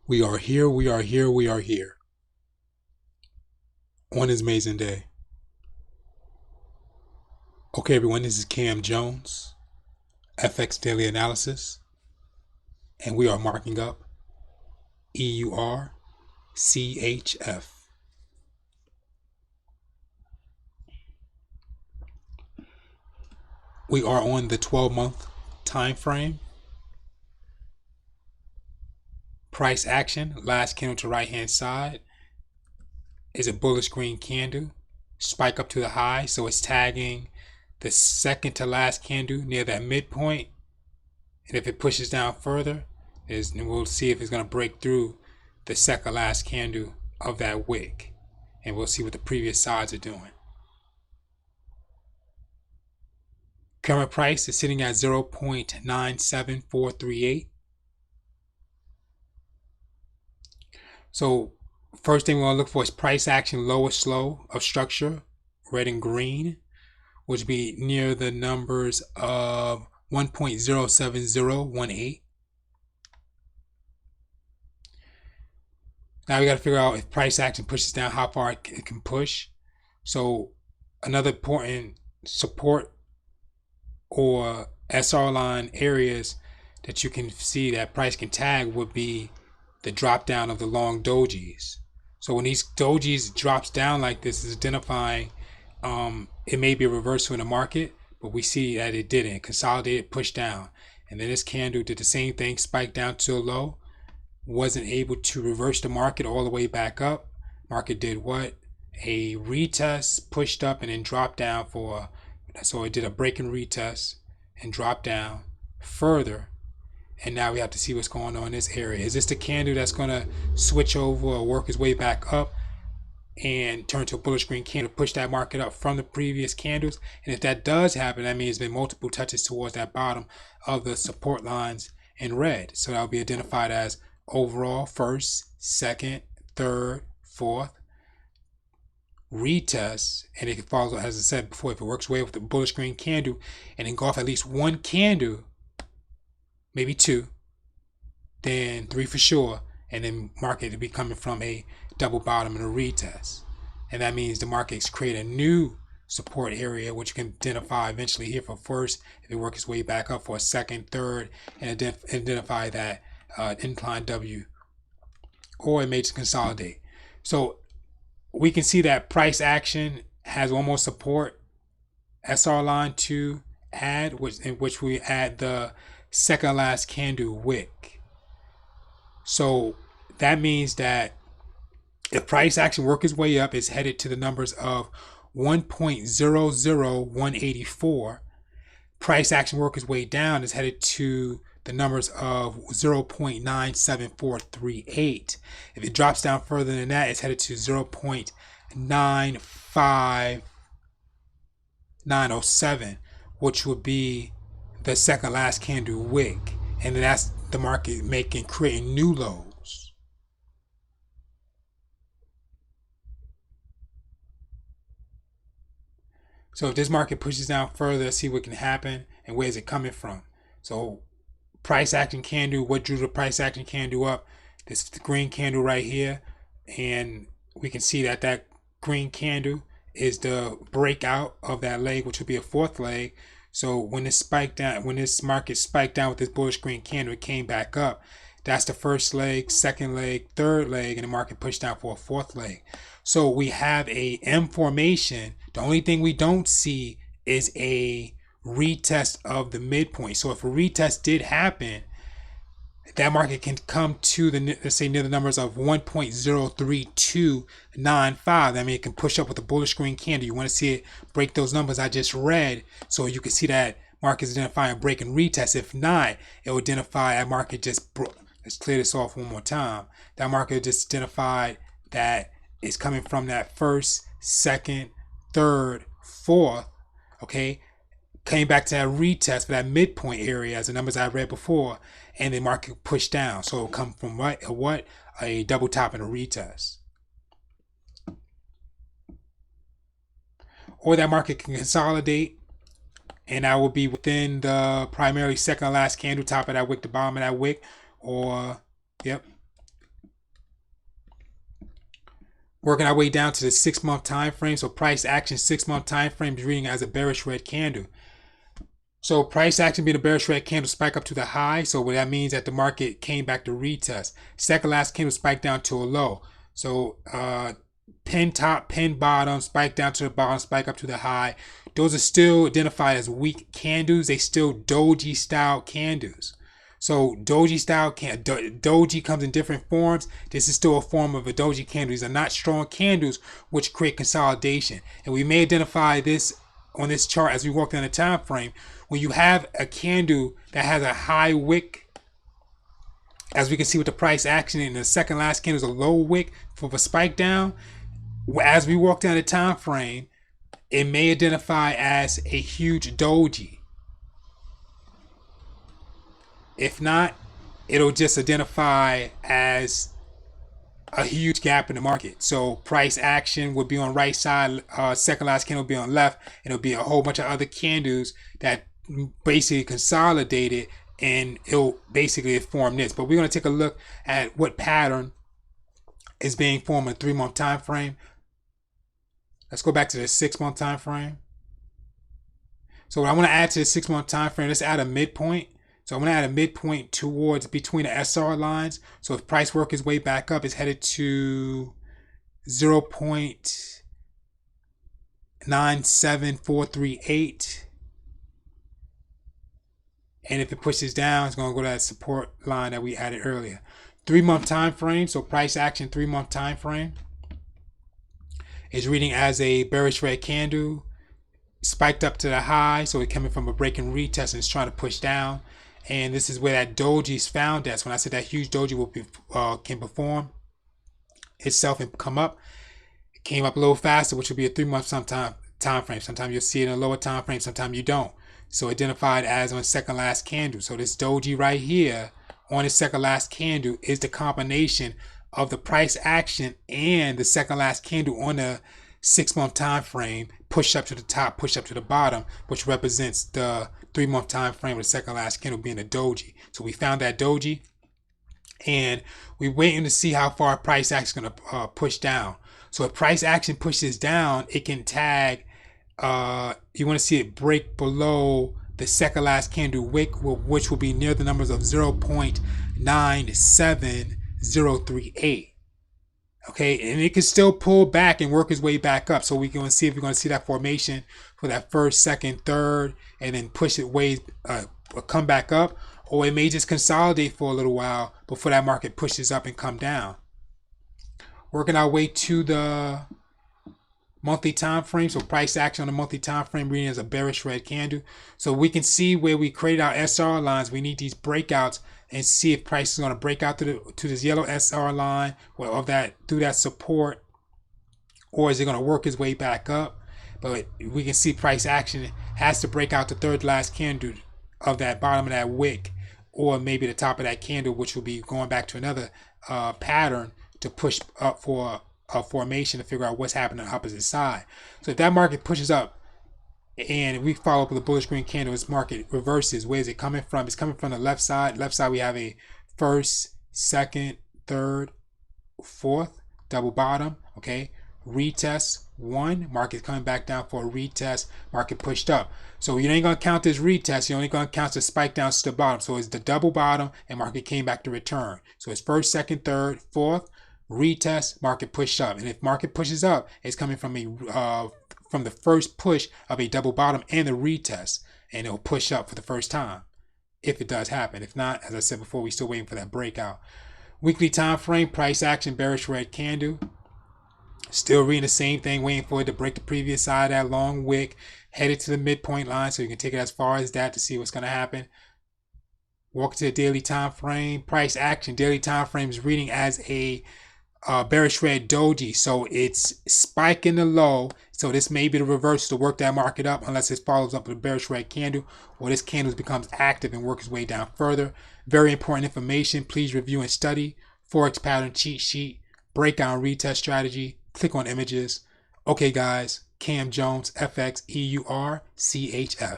We are here, we are here, we are here. On this amazing day. Okay, everyone, this is Cam Jones, FX Daily Analysis, and we are marking up EUR CHF. We are on the 12-month time frame. Price action, last candle to right hand side, is a bullish green candle. Spike up to the high, so it's tagging the second to last candle near that midpoint. And if it pushes down further, we'll see if it's going to break through the second last candle of that wick. And we'll see what the previous sides are doing. Current price is sitting at 0.97438. So first thing we want to look for is price action lowest low of structure, red and green, which would be near the numbers of 1.07018. Now we got to figure out if price action pushes down, how far it can push. So another important support or SR line areas that you can see that price can tag would be the drop down of the long dojis. So when these dojis drops down like this, is identifying it may be a reversal in the market, but we see that it didn't. It consolidated, pushed down, and then this candle did the same thing, spiked down to a low, wasn't able to reverse the market all the way back up. Market did what? A retest, pushed up, and then dropped down for, so it did a break and retest and dropped down further. And now we have to see what's going on in this area. Is this the candle that's going to switch over or work its way back up and turn to a bullish green candle, push that market up from the previous candles? And if that does happen, that means there's been multiple touches towards that bottom of the support lines in red. So that will be identified as overall first, second, third, fourth, retest. And it follows, as I said before, if it works way with the bullish green candle and engulf at least one candle, maybe two, then three for sure, and then market to be coming from a double bottom and a retest. And that means the market's create a new support area, which you can identify eventually here for first, if it works its way back up for a second, third, and identify that incline W, or it may just consolidate. So we can see that price action has one more support SR line to add, in which we add the second last candle wick. So that means that if price action work its way up, it's headed to the numbers of 1.00184. Price action work its way down is headed to the numbers of 0.97438. If it drops down further than that, it's headed to 0.95907, which would be the second last candle wick, and then that's the market creating new lows. So if this market pushes down further, let's see what can happen and where is it coming from. So price action candle, what drew the price action candle up? This is the green candle right here, and we can see that that green candle is the breakout of that leg, which would be a fourth leg. So when it spiked down, when this market spiked down with this bullish green candle, it came back up. That's the first leg, second leg, third leg, and the market pushed down for a fourth leg. So we have a M formation. The only thing we don't see is a retest of the midpoint. So if a retest did happen, that market can come to the, let's say, near the numbers of 1.03295. I mean, it can push up with a bullish green candle. You want to see it break those numbers I just read, so you can see that market is identifying a break and retest. If not, it will identify that market just broke. Let's clear this off one more time. That market just identified that it's coming from that first, second, third, fourth. Okay, came back to that retest for that midpoint area as the numbers I read before, and the market pushed down. So it'll come from what? A double top and a retest. Or that market can consolidate, and that will be within the primarily second to last candle, top of that wick, the bottom of that wick, or yep, Working our way down to the 6-month time frame. So price action 6-month time frame is reading as a bearish red candle. So price action being a bearish red candle spike up to the high. So what that means that the market came back to retest. Second last candle spike down to a low. So pin top, pin bottom, spike down to the bottom, spike up to the high. Those are still identified as weak candles. They still doji style candles. So doji style doji comes in different forms. This is still a form of a doji candle. These are not strong candles which create consolidation. And we may identify this on this chart as we walk down the time frame. When you have a candle that has a high wick, as we can see with the price action, in the second last candle is a low wick for a spike down. As we walk down the time frame, it may identify as a huge doji. If not, it'll just identify as a huge gap in the market. So price action would be on right side, second last candle will be on left, and it'll be a whole bunch of other candles that basically consolidated, and it'll basically form this. But we're going to take a look at what pattern is being formed in a 3-month time frame. Let's go back to the 6-month time frame. So what I want to add to the 6-month time frame, let's add a midpoint. So I'm going to add a midpoint towards between the SR lines. So if price work its way back up, it's headed to 0.97438. And if it pushes down, it's going to go to that support line that we added earlier. 3-month time frame. So price action 3-month time frame is reading as a bearish red candle. Spiked up to the high. So it's coming from a break and retest, and it's trying to push down. And this is where that doji is found at. So when I said that huge doji will be, can perform itself and come up, it came up a little faster, which will be a 3-month time frame. Sometimes you'll see it in a lower time frame, sometimes you don't. So identified as on second last candle. So this doji right here on the second last candle is the combination of the price action and the second last candle on the 6-month time frame, push up to the top, push up to the bottom, which represents the 3-month time frame with the second last candle being a doji. So we found that doji, and we're waiting to see how far price action is going to push down. So if price action pushes down, it can tag. You want to see it break below the second last candle wick, which will be near the numbers of 0.97038. Okay, and it can still pull back and work its way back up. So we're going to see if we're going to see that formation for that first, second, third, and then push it come back up, or it may just consolidate for a little while before that market pushes up and come down. Working our way to the monthly time frame. So price action on the monthly time frame reading as a bearish red candle. So we can see where we created our SR lines. We need these breakouts and see if price is going to break out to this yellow SR line or through that support, or is it going to work its way back up? But we can see price action has to break out the third last candle of that bottom of that wick, or maybe the top of that candle, which will be going back to another pattern to push up for a formation to figure out what's happening on the opposite side. So if that market pushes up and we follow up with a bullish green candle, this market reverses. Where is it coming from? It's coming from the left side. Left side, we have a first, second, third, fourth, double bottom. Okay, retest one. Market's coming back down for a retest. Market pushed up. So you ain't gonna count this retest. You're only gonna count the spike down to the bottom. So it's the double bottom, and market came back to return. So it's first, second, third, fourth. Retest, market push up, and if market pushes up, it's coming from from the first push of a double bottom and the retest, and it'll push up for the first time if it does happen. If not, as I said before, we're still waiting for that breakout. Weekly time frame, price action, bearish red candle, still reading the same thing, waiting for it to break the previous side of that long wick, headed to the midpoint line, so you can take it as far as that to see what's going to happen. Walk to the daily time frame, price action, daily time frame is reading as a bearish red doji, so it's spiking the low. So this may be the reverse to work that market up, unless it follows up with a bearish red candle, or this candle becomes active and works its way down further. Very important information. Please review and study. Forex pattern cheat sheet, breakout and retest strategy. Click on images. Okay guys, Cam Jones, FX EUR CHF.